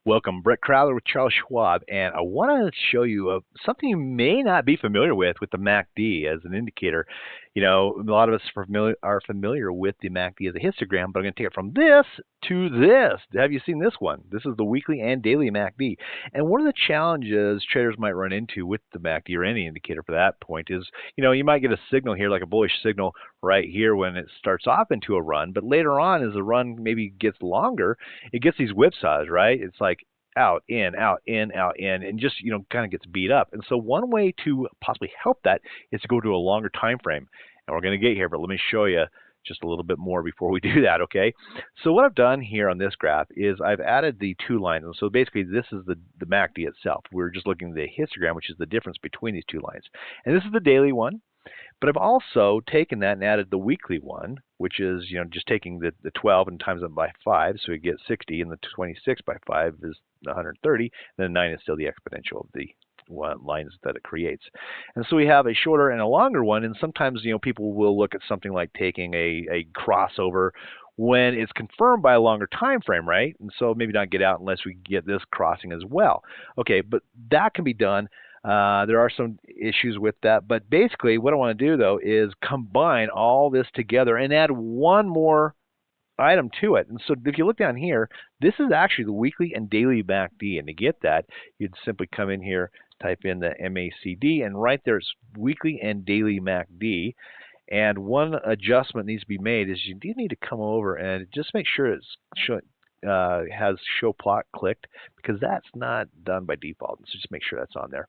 Welcome, Brett Crowther with Charles Schwab, and I want to show you something you may not be familiar with the MACD as an indicator. You know, a lot of us are familiar with the MACD as a histogram, but I'm going to take it from this to this. Have you seen this one? This is the weekly and daily MACD. And one of the challenges traders might run into with the MACD or any indicator for that point is, you might get a signal here, like a bullish signal right here when it starts off into a run, but later on as the run maybe gets longer, it gets these whipsaws, right? It's like out, in, out, in, out, in, and just, kind of gets beat up. And so one way to possibly help that is to go to a longer time frame. And we're going to get here, but let me show you just a little bit more before we do that, okay? So what I've done here on this graph is I've added the two lines. And so basically this is the MACD itself. We're just looking at the histogram, which is the difference between these two lines. And this is the daily one. But I've also taken that and added the weekly one, which is, just taking the 12 and times it by 5, so we get 60, and the 26 by 5 is 130, and then 9 is still the exponential of the lines that it creates. And so we have a shorter and a longer one, and sometimes, people will look at something like taking a crossover when it's confirmed by a longer time frame, right? And so maybe not get out unless we get this crossing as well. Okay, but that can be done. There are some issues with that, but basically what I want to do though is combine all this together and add one more item to it. And so if you look down here, this is actually the weekly and daily MACD, and to get that, you'd simply come in here, type in the MACD, and right there it's weekly and daily MACD. And one adjustment needs to be made is you do need to come over and just make sure it's has show plot clicked, because that's not done by default. So just make sure that's on there.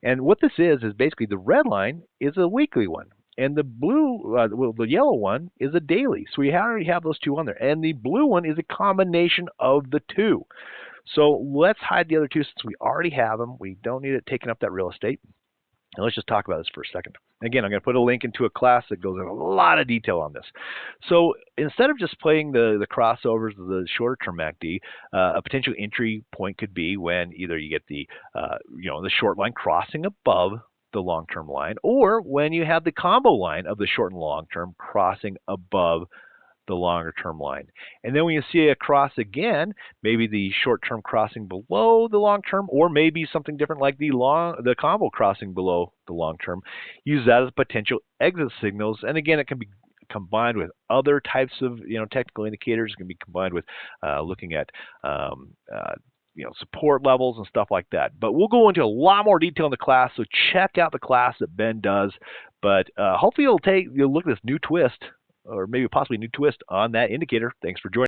And what this is basically the red line is a weekly one, and the blue, the yellow one is a daily. So we already have those two on there, and the blue one is a combination of the two. So let's hide the other two since we already have them. We don't need it taking up that real estate. And let's just talk about this for a second. Again, I'm going to put a link into a class that goes into a lot of detail on this. So instead of just playing the crossovers of the shorter term MACD, a potential entry point could be when either you get the the short line crossing above the long-term line, or when you have the combo line of the short and long-term crossing above the longer term line. And then when you see a cross again, maybe the short term crossing below the long term, or maybe something different like the combo crossing below the long term, use that as potential exit signals. And again, it can be combined with other types of technical indicators. It can be combined with looking at support levels and stuff like that. But we'll go into a lot more detail in the class, so check out the class that Ben does. But hopefully you'll look at this new twist, or maybe possibly a new twist on that indicator. Thanks for joining.